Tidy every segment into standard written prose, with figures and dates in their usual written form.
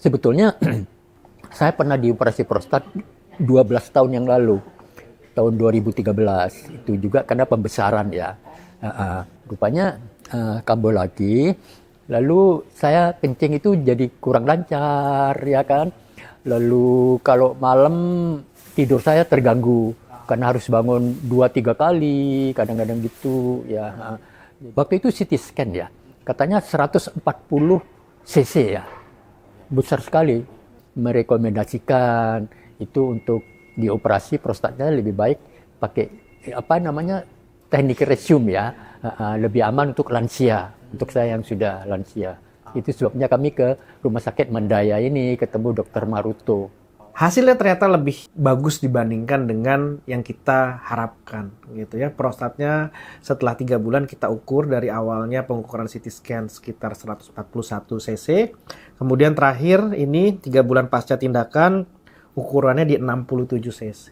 Sebetulnya saya pernah dioperasi prostat 12 tahun yang lalu, tahun 2013. Itu juga karena pembesaran ya. Rupanya kambuh lagi, lalu saya kencing itu jadi kurang lancar ya kan. Lalu kalau malam tidur saya terganggu karena harus bangun 2-3 kali, kadang-kadang gitu ya. Waktu itu CT scan ya, katanya 140 cc ya. Besar sekali, merekomendasikan itu untuk dioperasi prostatnya lebih baik pakai teknik resium ya, lebih aman untuk lansia, untuk saya yang sudah lansia. Itu sebabnya kami ke rumah sakit Mandaya ini ketemu Dr. Maruto. Hasilnya ternyata lebih bagus dibandingkan dengan yang kita harapkan gitu ya. Prostatnya setelah 3 bulan kita ukur, dari awalnya pengukuran CT scan sekitar 141 cc. Kemudian terakhir ini 3 bulan pasca tindakan ukurannya di 67 cc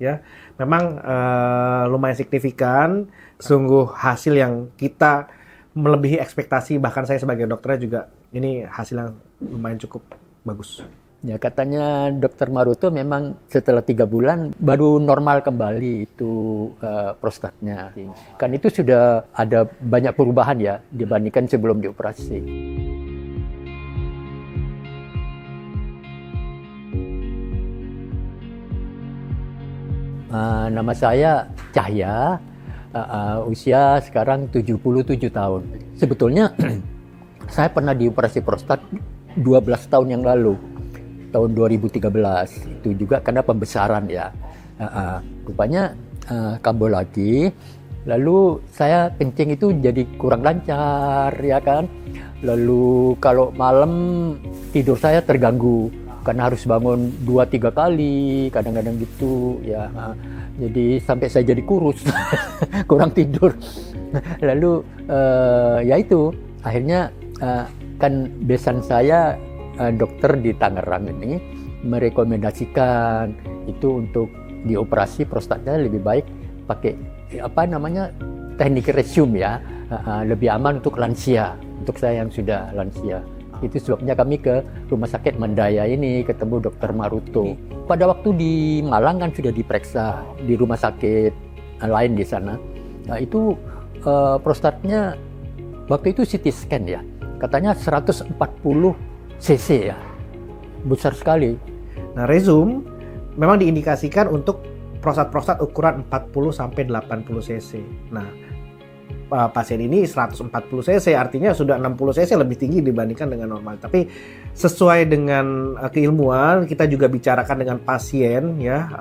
ya. Memang lumayan signifikan, sungguh hasil yang kita melebihi ekspektasi, bahkan saya sebagai dokternya juga ini hasil yang lumayan cukup bagus. Ya, katanya Dr. Maruto memang setelah 3 bulan baru normal kembali itu prostatnya. Kan itu sudah ada banyak perubahan ya dibandingkan sebelum dioperasi. Nama saya Cahya, usia sekarang 77 tahun. Sebetulnya saya pernah dioperasi prostat 12 tahun yang lalu, tahun 2013. Itu juga karena pembesaran ya. Rupanya kambuh lagi, lalu saya kencing itu jadi kurang lancar ya kan. Lalu kalau malam tidur saya terganggu karena harus bangun 2-3 kali, kadang-kadang gitu ya. Jadi sampai saya jadi kurus, kurang tidur. Lalu ya itu akhirnya kan besan saya, dokter di Tangerang ini merekomendasikan itu untuk dioperasi prostatnya lebih baik pakai teknik resium ya, lebih aman untuk lansia, untuk saya yang sudah lansia. Itu sebabnya kami ke rumah sakit Mandaya ini ketemu Dr. Maruto. Pada waktu di Malang kan sudah diperiksa di rumah sakit lain di sana. Nah itu prostatnya waktu itu CT scan ya, katanya 140 cc ya, besar sekali. Nah, Rezum memang diindikasikan untuk prostat-prostat ukuran 40-80 cc. Nah, pasien ini 140 cc, artinya sudah 60 cc lebih tinggi dibandingkan dengan normal. Tapi sesuai dengan keilmuan, kita juga bicarakan dengan pasien ya,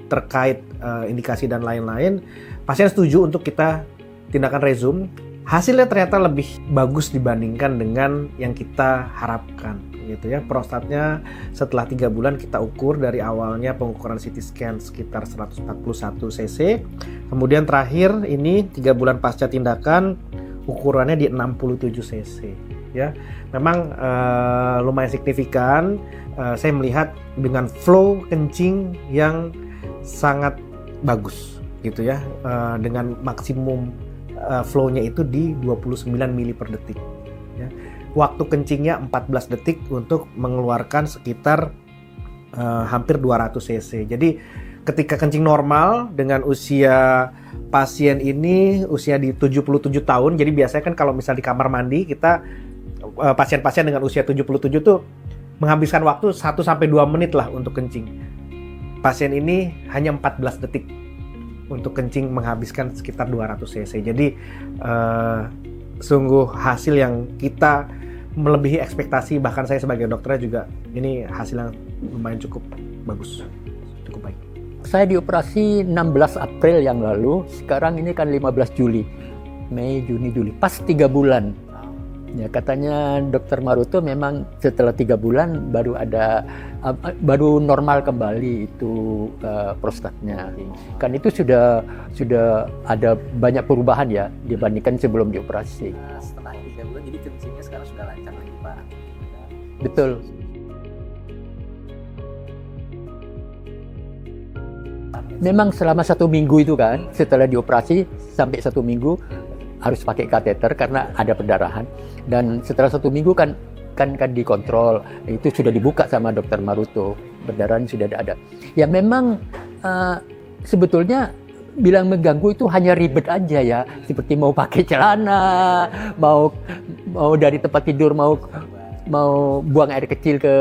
terkait indikasi dan lain-lain. Pasien setuju untuk kita tindakan Rezum. Hasilnya ternyata lebih bagus dibandingkan dengan yang kita harapkan gitu ya. Prostatnya setelah 3 bulan kita ukur, dari awalnya pengukuran CT scan sekitar 141 cc. Kemudian terakhir ini 3 bulan pasca tindakan ukurannya di 67 cc ya. Memang lumayan signifikan. Saya melihat dengan flow kencing yang sangat bagus gitu ya, dengan maksimum flow-nya itu di 29 mili per detik ya. Waktu kencingnya 14 detik untuk mengeluarkan sekitar hampir 200 cc. Jadi ketika kencing normal dengan usia pasien ini usia di 77 tahun, jadi biasanya kan kalau misal di kamar mandi kita pasien-pasien dengan usia 77 tuh menghabiskan waktu 1-2 menit lah untuk kencing. Pasien ini hanya 14 detik untuk kencing menghabiskan sekitar 200 cc. Jadi sungguh hasil yang kita melebihi ekspektasi, bahkan saya sebagai dokternya juga ini hasil yang lumayan cukup bagus, cukup baik. Saya dioperasi 16 April yang lalu, sekarang ini kan 15 Juli, Mei, Juni, Juli, pas 3 bulan. Ya, katanya Dr. Maruto memang setelah 3 bulan baru normal kembali itu prostatnya. Kan itu sudah ada banyak perubahan ya dibandingkan sebelum dioperasi. Nah, setelah 3 bulan jadi kencingnya sekarang sudah lancar lagi, Pak. Betul. Memang selama 1 minggu itu kan, setelah dioperasi sampai 1 minggu harus pakai kateter karena ada perdarahan. Dan setelah 1 minggu kan kan dikontrol. Itu sudah dibuka sama Dokter Maruto. Berdarah sudah ada. Ya memang sebetulnya bilang mengganggu itu hanya ribet aja ya. Seperti mau pakai celana, mau dari tempat tidur mau buang air kecil ke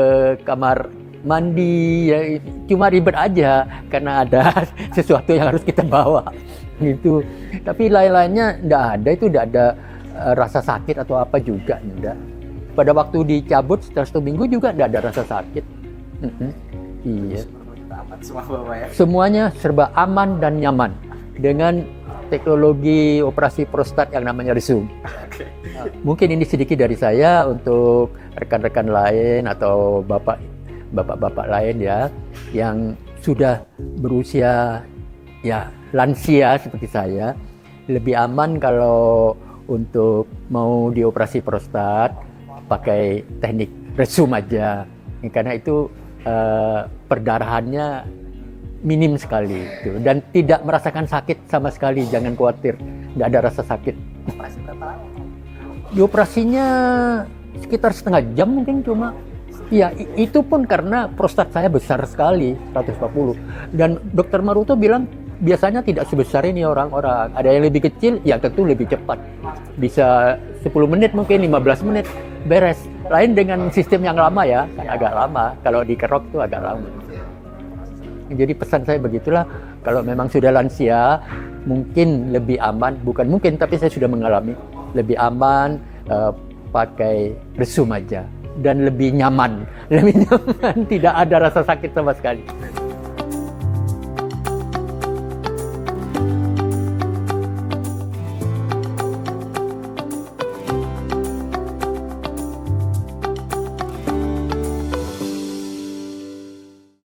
kamar mandi, ya cuma ribet aja karena ada sesuatu yang harus kita bawa gitu. Tapi lain-lainnya tidak ada rasa sakit atau apa juga, enggak. Pada waktu dicabut setelah 1 minggu juga tidak ada rasa sakit. Iya. Aman semua Bapak ya. Semuanya serba aman dan nyaman dengan teknologi operasi prostat yang namanya Rezum. Mungkin ini sedikit dari saya untuk rekan-rekan lain atau bapak-bapak lain ya yang sudah berusia ya lansia seperti saya, lebih aman kalau untuk mau dioperasi prostat pakai teknik Rezum aja, karena itu perdarahannya minim sekali gitu. Dan tidak merasakan sakit sama sekali, jangan khawatir, nggak ada rasa sakit. Operasi berapa lama? Di operasinya sekitar setengah jam mungkin cuma. Ya, itu pun karena prostat saya besar sekali, 140. Dan Dokter Maruto bilang biasanya tidak sebesar ini orang-orang. Ada yang lebih kecil, ya tentu lebih cepat. Bisa 10 menit mungkin, 15 menit beres. Lain dengan sistem yang lama ya, kan agak lama. Kalau dikerok itu agak lama. Jadi pesan saya begitulah, kalau memang sudah lansia, mungkin lebih aman, bukan mungkin, tapi saya sudah mengalami, lebih aman pakai Rezum aja. Dan lebih nyaman, tidak ada rasa sakit sama sekali.